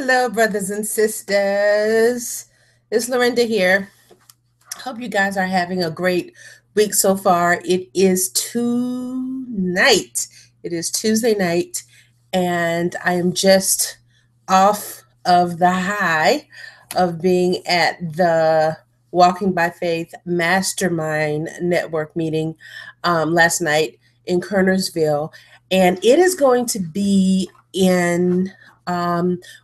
Hello, brothers and sisters. It's Lorinda here. Hope you guys are having a great week so far. It is Tue Nite. It is Tuesday night, and I am just off of the high of being at the Walking by Faith Mastermind Network meeting last night in Kernersville. And it is going to be in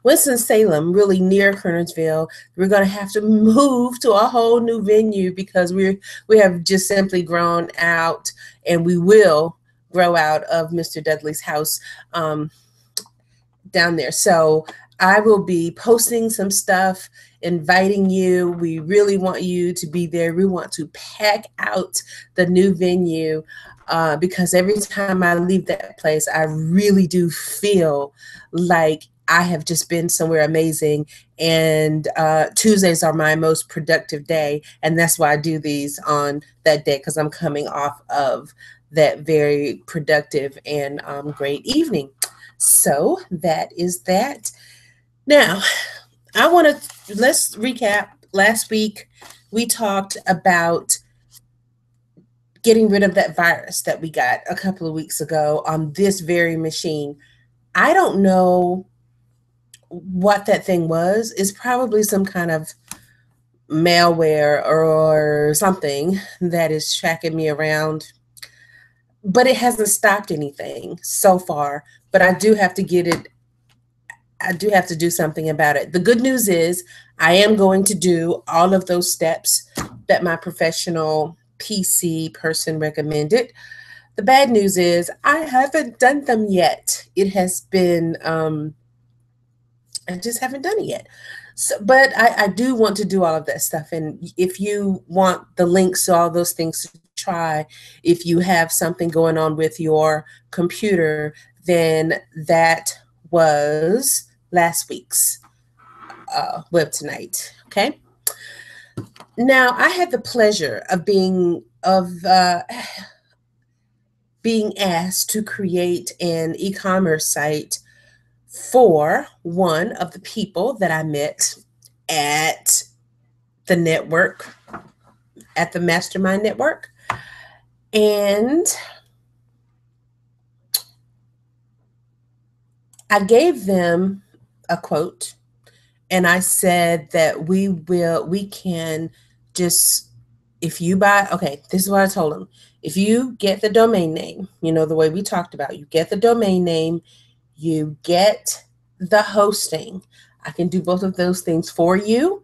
Winston-Salem, really near Kernersville. We're going to have to move to a whole new venue because we have just simply grown out, and we will grow out of Mr. Dudley's house down there. So I will be posting some stuff, inviting you. We really want you to be there. We want to pack out the new venue because every time I leave that place, I really do feel like I have just been somewhere amazing. And Tuesdays are my most productive day. And that's why I do these on that day, because I'm coming off of that very productive and great evening. So that is that. Now, let's recap. Last week, we talked about getting rid of that virus that we got a couple of weeks ago on this very machine. I don't know what that thing was. It's probably some kind of malware or something that is tracking me around, but it hasn't stopped anything so far. But I do have to do something about it. The good news is I am going to do all of those steps that my professional PC person recommended. The bad news is I haven't done them yet. It has been, I just haven't done it yet. So, but I do want to do all of that stuff. And if you want the links to all those things to try, if you have something going on with your computer, then that was last week's Web Tonight. Okay. Now I had the pleasure of being asked to create an e-commerce site for one of the people that I met at the network, at the Mastermind Network. And I gave them a quote, and I said that we can just, if you buy, okay, this is what I told them. If you get the domain name, the way we talked about, you get the domain name, you get the hosting. I can do both of those things for you.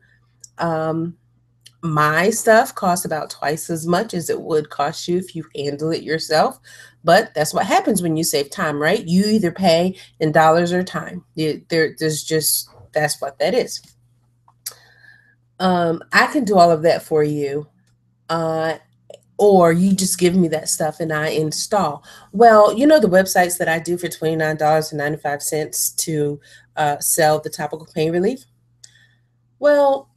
My stuff costs about twice as much as it would cost you if you handle it yourself. But that's what happens when you save time, right? You either pay in dollars or time. That's what that is. I can do all of that for you. Or you just give me that stuff and I install. Well, the websites that I do for $29.95 to sell the topical pain relief? Well,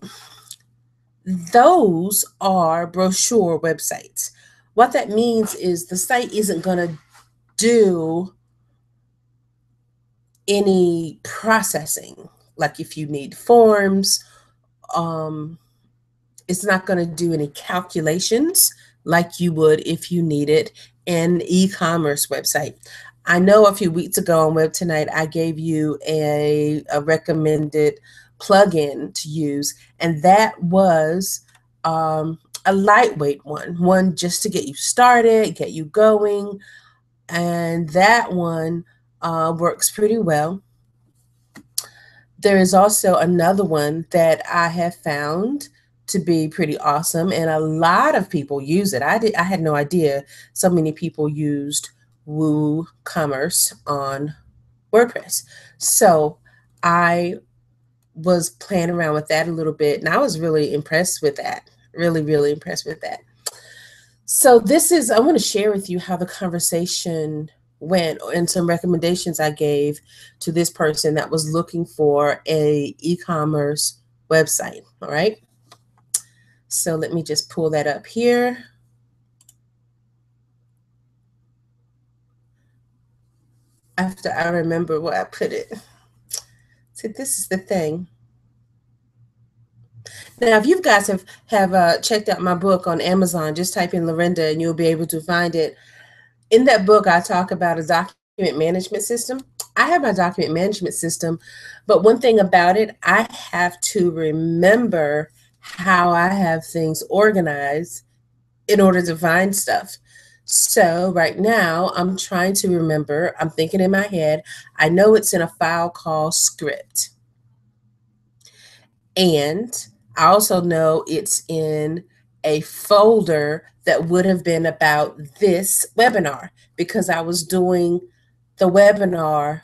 those are brochure websites. What that means is the site isn't going to do any processing. Like if you need forms, it's not going to do any calculations like you would if you needed an e-commerce website. I know a few weeks ago on Web Tonight, I gave you a recommended plugin to use, and that was a lightweight one just to get you started, get you going, and that one works pretty well. There is also another one that I have found to be pretty awesome, and a lot of people use it. I had no idea so many people used WooCommerce on WordPress. So I was playing around with that a little bit, and I was really impressed with that. Really, really impressed with that. So I want to share with you how the conversation went and some recommendations I gave to this person that was looking for a e-commerce website. All right. So let me just pull that up here. After I remember where I put it. See, this is the thing. Now, if you guys have checked out my book on Amazon, just type in Lorinda and you'll be able to find it. In that book, I talk about a document management system. I have my document management system, but one thing about it, I have to remember how I have things organized in order to find stuff. So right now, I'm trying to remember, I'm thinking in my head, I know it's in a file called script. And I also know it's in a folder that would have been about this webinar because I was doing the webinar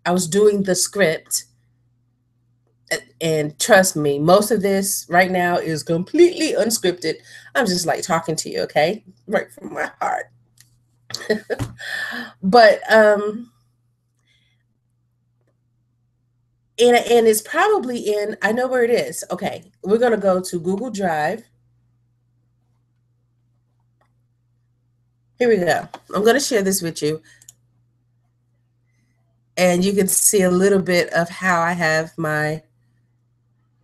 I was doing the script. And trust me, most of this right now is completely unscripted. I'm just like talking to you, okay? Right from my heart. But and it's probably in, I know where it is. Okay, we're gonna go to Google Drive. Here we go. I'm gonna share this with you. And you can see a little bit of how I have my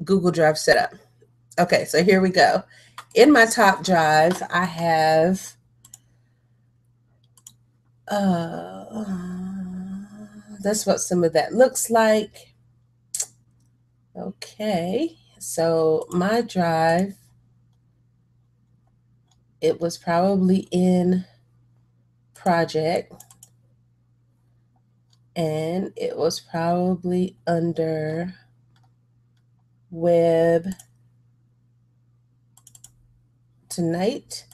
Google Drive set up. Okay, so here we go. In my top drive, I have that's what some of that looks like. Okay, so my drive, it was probably in project, and it was probably under web tonight,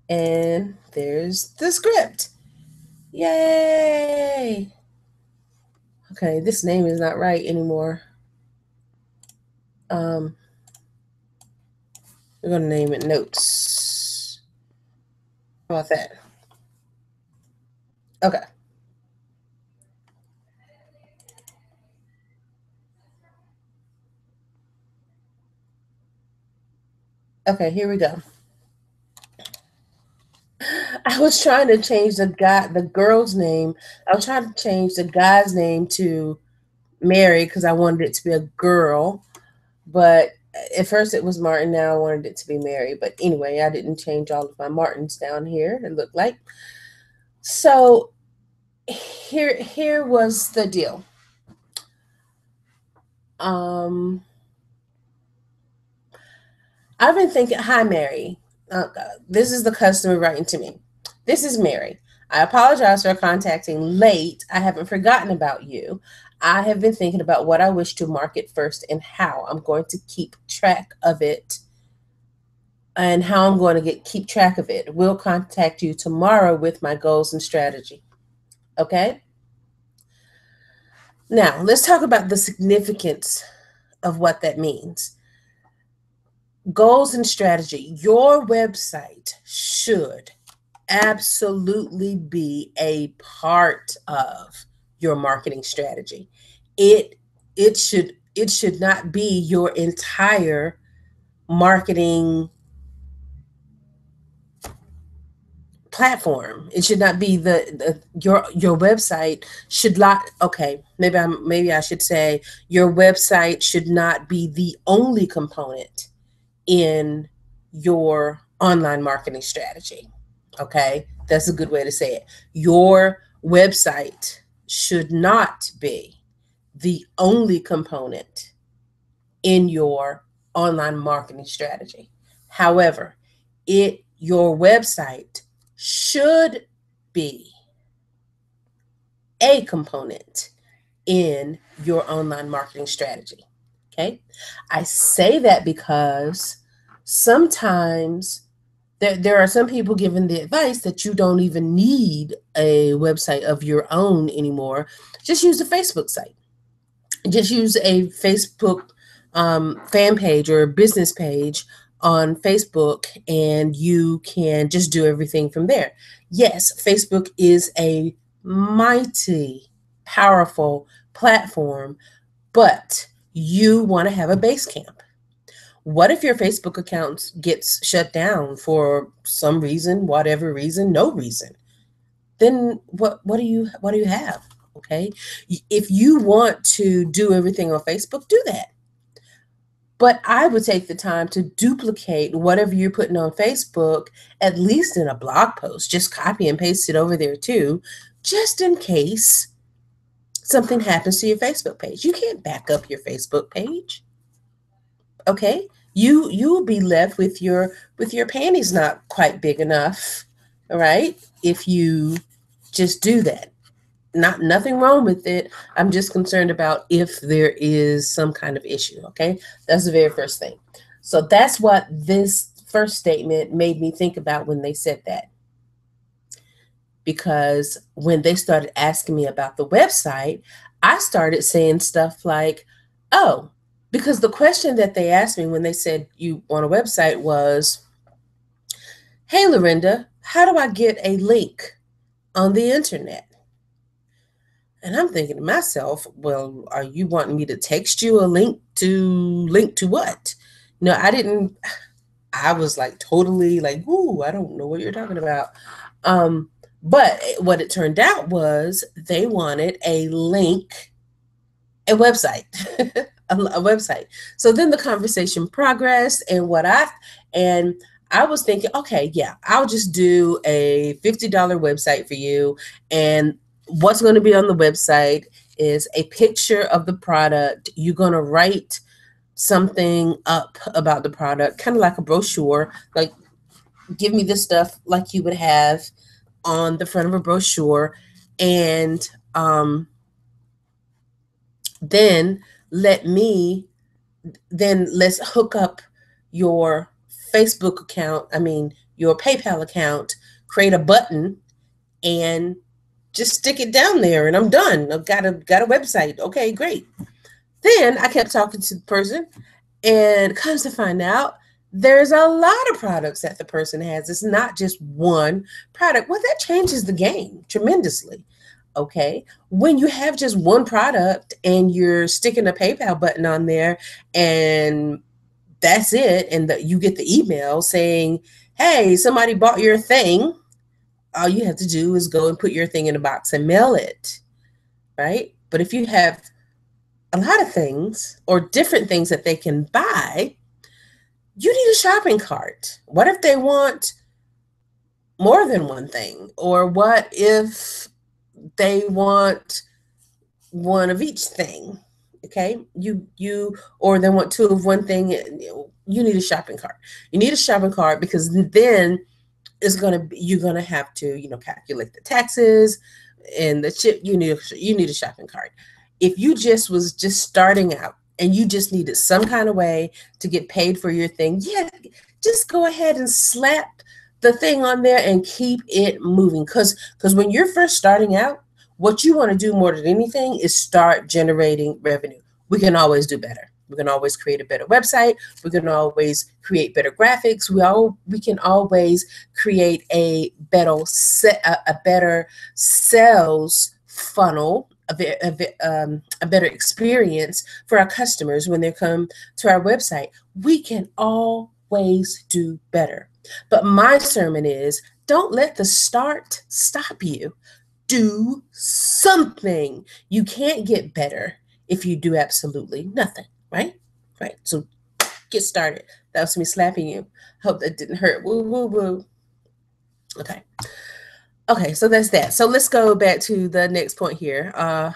and there's the script. Yay! Okay, this name is not right anymore. We're gonna name it notes. How about that? Okay. Okay, here we go. I was trying to change the girl's name. I was trying to change the guy's name to Mary because I wanted it to be a girl. But at first it was Martin. Now I wanted it to be Mary. But anyway, I didn't change all of my Martins down here, it looked like. So here was the deal. I've been thinking, hi, Mary. This is the customer writing to me. This is Mary. I apologize for contacting late. I haven't forgotten about you. I have been thinking about what I wish to market first and how I'm going to keep track of it and how I'm going to keep track of it. We'll contact you tomorrow with my goals and strategy. Okay? Now, let's talk about the significance of what that means. Goals and strategy. Your website should absolutely be a part of your marketing strategy. It should not be your entire marketing platform. It should not be your website should not, okay, maybe I should say your website should not be the only component in your online marketing strategy. Okay, that's a good way to say it. Your website should not be the only component in your online marketing strategy. However, your website should be a component in your online marketing strategy. Okay, I say that because sometimes there are some people giving the advice that you don't even need a website of your own anymore. Just use a Facebook site. Just use a Facebook fan page or a business page on Facebook, and you can just do everything from there. Yes, Facebook is a mighty powerful platform, but you want to have a base camp. What if your Facebook account gets shut down for some reason, whatever reason, no reason? Then what do you have? Okay. If you want to do everything on Facebook, do that. But I would take the time to duplicate whatever you're putting on Facebook, at least in a blog post. Just copy and paste it over there too, just in case something happens to your Facebook page. You can't back up your Facebook page. Okay? You'll be left with your panties not quite big enough, all right? If you just do that. Nothing wrong with it. I'm just concerned about if there is some kind of issue. Okay, that's the very first thing. So that's what this first statement made me think about when they said that. Because when they started asking me about the website, I started saying stuff like, oh, because the question that they asked me when they said you want a website was, hey, Lorinda, how do I get a link on the internet? And I'm thinking to myself, well, are you wanting me to text you a link to what? No, I was like totally like, ooh, I don't know what you're talking about. But what it turned out was they wanted a link, a website, a website. So then the conversation progressed, and I was thinking, okay, yeah, I'll just do a $50 website for you, and what's going to be on the website is a picture of the product. You're going to write something up about the product, kind of like a brochure, like give me this stuff like you would have on the front of a brochure. And then let me, then let's hook up your Facebook account, your PayPal account, create a button, and just stick it down there, and I'm done. I've got a website. Okay, great. Then I kept talking to the person, and comes to find out there's a lot of products that the person has. It's not just one product. Well, that changes the game tremendously. Okay. When you have just one product and you're sticking a PayPal button on there and that's it, and you get the email saying, hey, somebody bought your thing, all you have to do is go and put your thing in a box and mail it, right? But if you have a lot of things or different things that they can buy, you need a shopping cart. What if they want more than one thing? Or what if they want one of each thing? Okay, you or they want two of one thing. You need a shopping cart. You need a shopping cart because then you're gonna have to calculate the taxes and the chip. You need a shopping cart. If you was just starting out and you just needed some kind of way to get paid for your thing, yeah, just go ahead and slap the thing on there and keep it moving. Because when you're first starting out, what you want to do more than anything is start generating revenue. We can always do better. We can always create a better website. We can always create better graphics. We can always create a better sales funnel, a better experience for our customers when they come to our website. We can always do better. But my sermon is, don't let the start stop you. Do something. You can't get better if you do absolutely nothing, right? Right. So get started. That was me slapping you. Hope that didn't hurt. Woo, woo, woo. Okay. Okay, so that's that. So let's go back to the next point here. All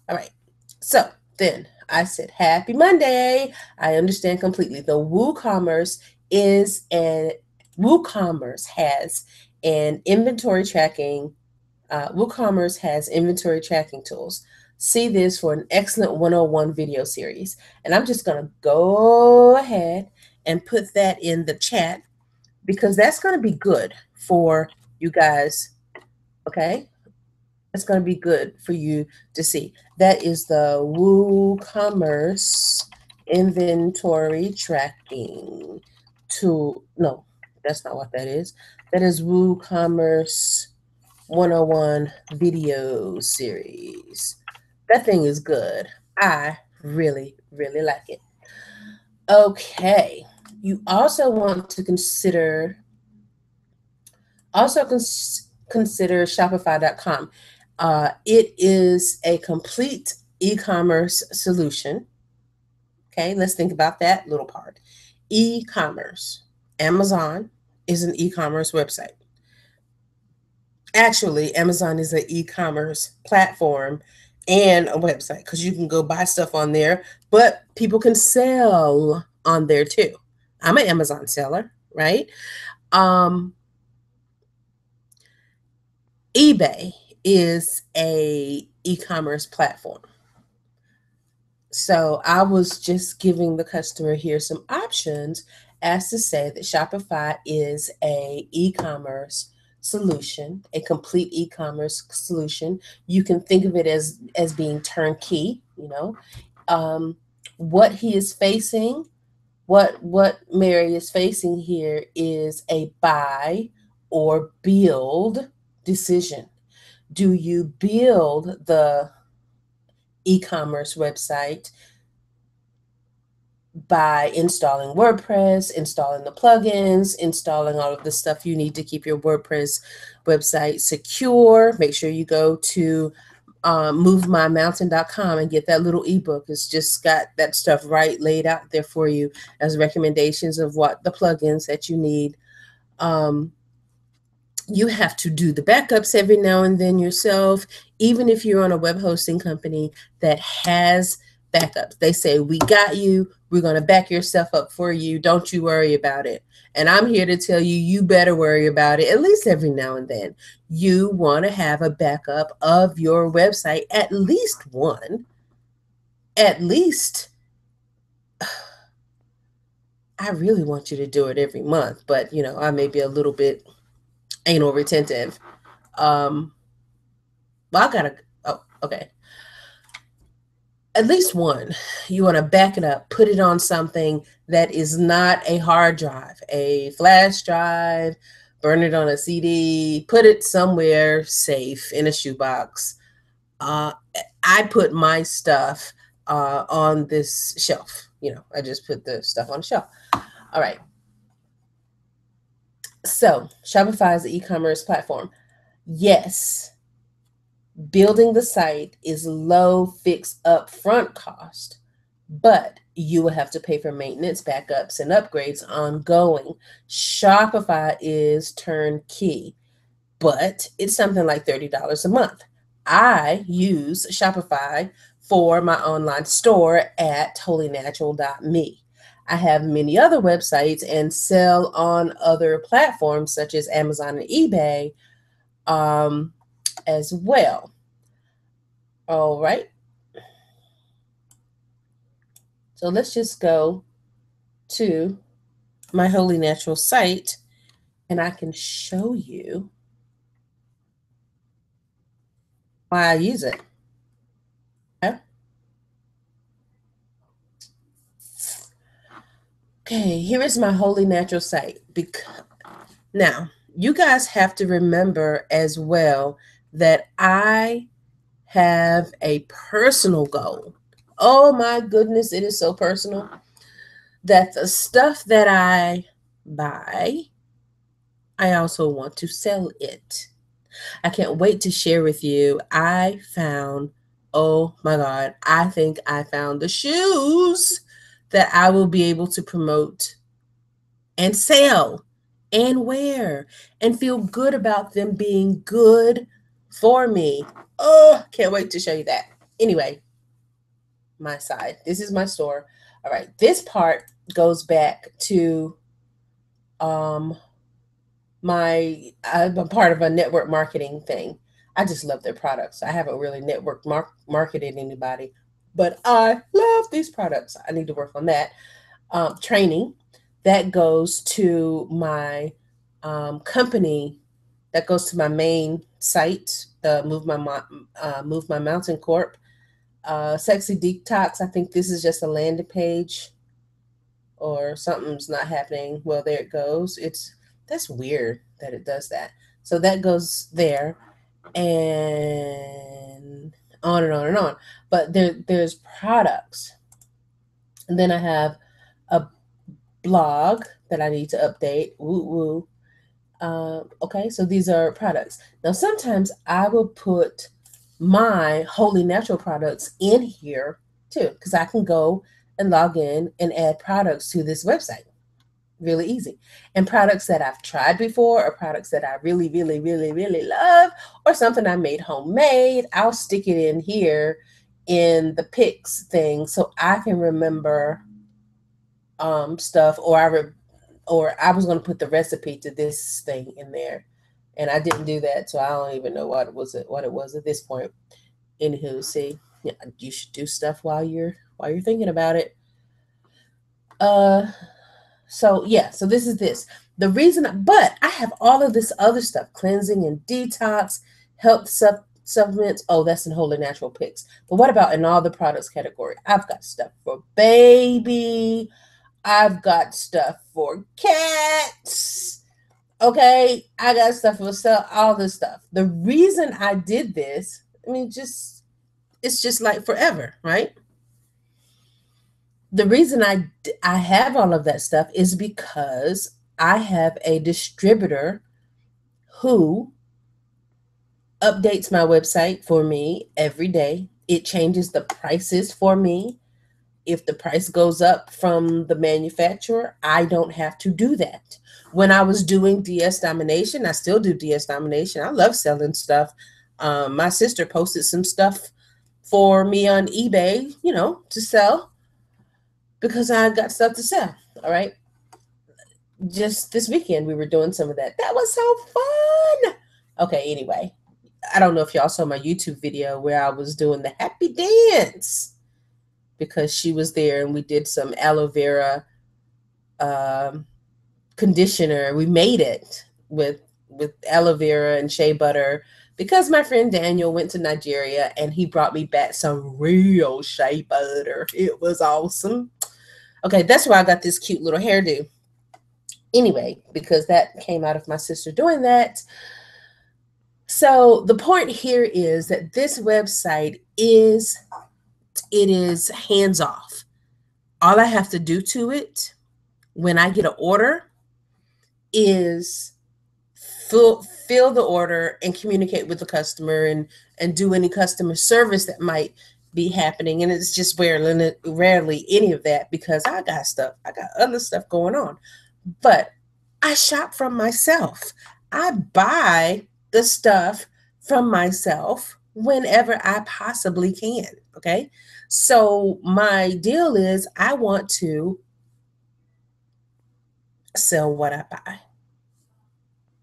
right. So then I said, Happy Monday. I understand completely. The WooCommerce WooCommerce has an inventory tracking. WooCommerce has inventory tracking tools. See this for an excellent 101 video series. And I'm just going to go ahead and put that in the chat because that's going to be good for you guys. Okay. It's going to be good for you to see. That is the WooCommerce inventory tracking tool. No, that's not what that is. That is WooCommerce 101 video series. That thing is good. I really, really like it. Okay. You also want to consider Also consider Shopify.com. It is a complete e-commerce solution. Okay, let's think about that little part. E-commerce. Amazon is an e-commerce website. Actually, Amazon is an e-commerce platform and a website because you can go buy stuff on there, but people can sell on there too. I'm an Amazon seller, right? Um, eBay is a e-commerce platform. So I was just giving the customer here some options as to say that Shopify is a e-commerce solution, a complete e-commerce solution. You can think of it as being turnkey, you know. Um, what he is facing, what Mary is facing here is a buy or build decision. Do you build the e-commerce website by installing WordPress, installing the plugins, installing all of the stuff you need to keep your WordPress website secure? Make sure you go to movemymountain.com and get that little ebook. It's just got that stuff right laid out there for you as recommendations of what the plugins that you need. Um, you have to do the backups every now and then yourself, even if you're on a web hosting company that has backups. They say, we got you, we're going to back your stuff up for you, don't you worry about it. And I'm here to tell you, you better worry about it at least every now and then. You want to have a backup of your website, at least one. At least, I really want you to do it every month, but I may be a little bit anal retentive. um well, I gotta, oh, okay, at least one. You want to back it up, put it on something that is not a hard drive, a flash drive, burn it on a CD, put it somewhere safe in a shoebox. uh, I put my stuff on this shelf. I just put the stuff on the shelf. All right, so Shopify is an e-commerce platform. Yes, building the site is low fixed upfront cost, but you will have to pay for maintenance, backups, and upgrades ongoing. Shopify is turnkey, but it's something like $30 a month. I use Shopify for my online store at holynatural.me. I have many other websites and sell on other platforms such as Amazon and eBay as well. All right. So let's just go to my Holy Natural site and I can show you why I use it. Okay, here is my Holy Natural site. Now, you guys have to remember as well that I have a personal goal. Oh my goodness, it is so personal that the stuff that I buy, I also want to sell it. I can't wait to share with you. I found, oh my God, I think I found the shoes that I will be able to promote and sell and wear and feel good about them being good for me. Oh, can't wait to show you that. Anyway, my side. This is my store. All right, this part goes back to um I'm a part of a network marketing thing. I just love their products. I haven't really marketed anybody, but I love these products. I need to work on that. Training that goes to my company, that goes to my main site, the Move My Mountain Corp. Sexy Detox. I think this is just a landing page or something's not happening. Well, there it goes. That's weird that it does that. So that goes there and on and on and on. But there's products. And then I have a blog that I need to update. Woo woo. Okay, so these are products. Now, sometimes I will put my wholly natural products in here too, because I can go and log in and add products to this website. Really easy. And products that I've tried before, or products that I really, really, really, really love, or something I made homemade, I'll stick it in here in the pics thing so I can remember stuff, or I was going to put the recipe to this thing in there, and I didn't do that, so I don't even know what it was at this point. Anywho, see, yeah, you should do stuff while you're thinking about it. Uh, so yeah, so this is this. The reason, but I have all of this other stuff: cleansing and detox, health supplements. Oh, that's in wholly natural picks. But what about in all the products category? I've got stuff for baby. I've got stuff for cats. Okay, I got stuff for sell, all this stuff. The reason I did this, I mean, just it's just like forever, right? The reason I have all of that stuff is because I have a distributor who updates my website for me every day. It changes the prices for me. If the price goes up from the manufacturer, I don't have to do that. When I was doing DS Domination, I still do DS Domination. I love selling stuff. My sister posted some stuff for me on eBay, to sell because I got stuff to sell. All right. Just this weekend, we were doing some of that. That was so fun. Okay. Anyway, I don't know if y'all saw my YouTube video where I was doing the happy dance because she was there and we did some aloe vera um, conditioner. We made it with aloe vera and shea butter because my friend Daniel went to Nigeria and he brought me back some real shea butter. It was awesome. Okay, that's why I got this cute little hairdo. Anyway, because that came out of my sister doing that. So the point here is that this website is hands off. All I have to do to it when I get an order is fill the order and communicate with the customer and do any customer service that might be happening. And it's just rarely any of that because I got other stuff going on. But I shop from myself. I buy the stuff from myself whenever I possibly can. Okay. So my deal is I want to sell what I buy.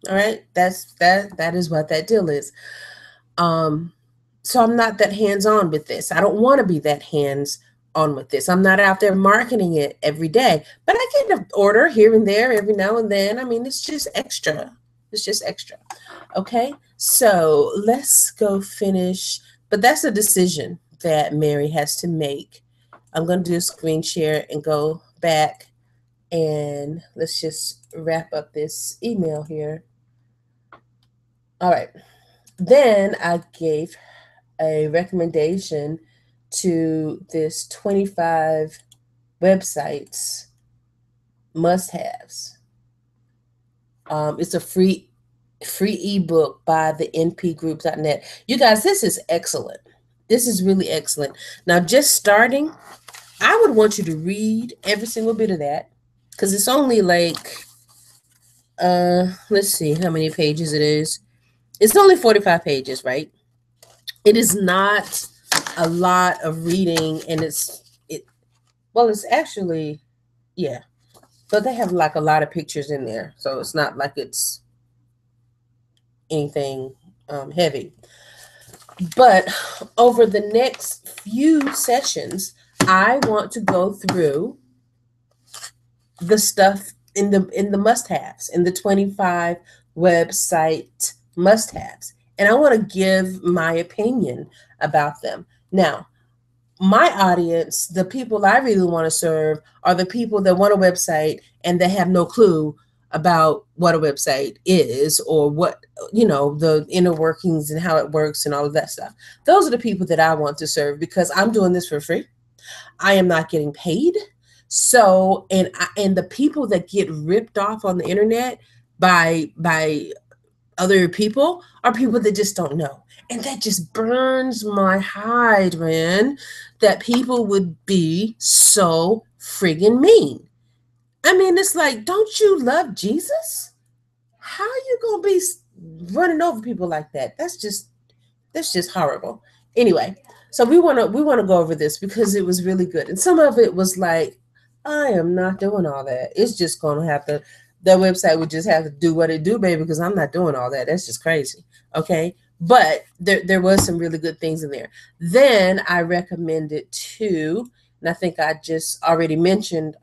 All right. That is what that deal is. So I'm not that hands-on with this. I don't want to be that hands-on with this. I'm not out there marketing it every day, but I get an order here and there every now and then. I mean, it's just extra. It's just extra. Okay. So let's go finish. But that's a decision that Mary has to make. I'm going to do a screen share and go back and let's just wrap up this email here. All right. Then I gave a recommendation to this 25 websites must-haves. It's a free ebook by the npgroup.net. You guys, this is excellent. This is really excellent. Now, just starting, I would want you to read every single bit of that because it's only like, let's see how many pages it is. It's only 45 pages, right? It is not a lot of reading, and it's actually, yeah, but they have like a lot of pictures in there, so it's not like it's anything heavy. But over the next few sessions, I want to go through the stuff in the must-haves, in the 25 website must-haves. And I want to give my opinion about them. Now, my audience, the people I really want to serve, are the people that want a website and they have no clue about what a website is or what, the inner workings and how it works and all of that stuff. Those are the people that I want to serve because I'm doing this for free. I am not getting paid. So, and the people that get ripped off on the internet, by other people are people that just don't know. And that just burns my hide, man, that people would be so friggin' mean. I mean, it's like, don't you love Jesus? How are you gonna be running over people like that? That's just horrible. Anyway, so we wanna go over this because it was really good, and some of it was like, I am not doing all that. It's just gonna have to. That website would just have to do what it do, baby, because I'm not doing all that. That's just crazy. Okay, but there was some really good things in there. Then I recommended two, and I think I just already mentioned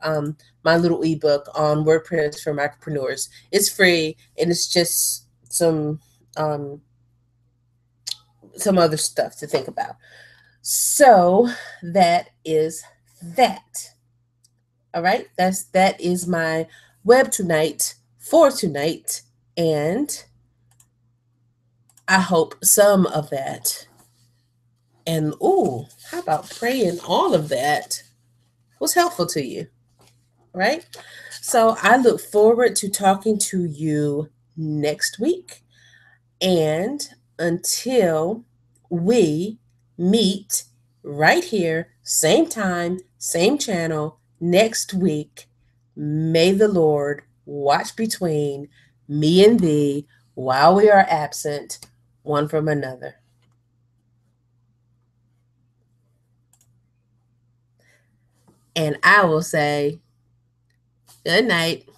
my little ebook on WordPress for micropreneurs. It's free and it's just um, some other stuff to think about. So that is that. All right, that is my web tonight for tonight, and I hope some of that, and ooh, how about praying all of that was helpful to you, right? So I look forward to talking to you next week. And until we meet right here, same time, same channel, next week, may the Lord watch between me and thee while we are absent one from another. And I will say, good night.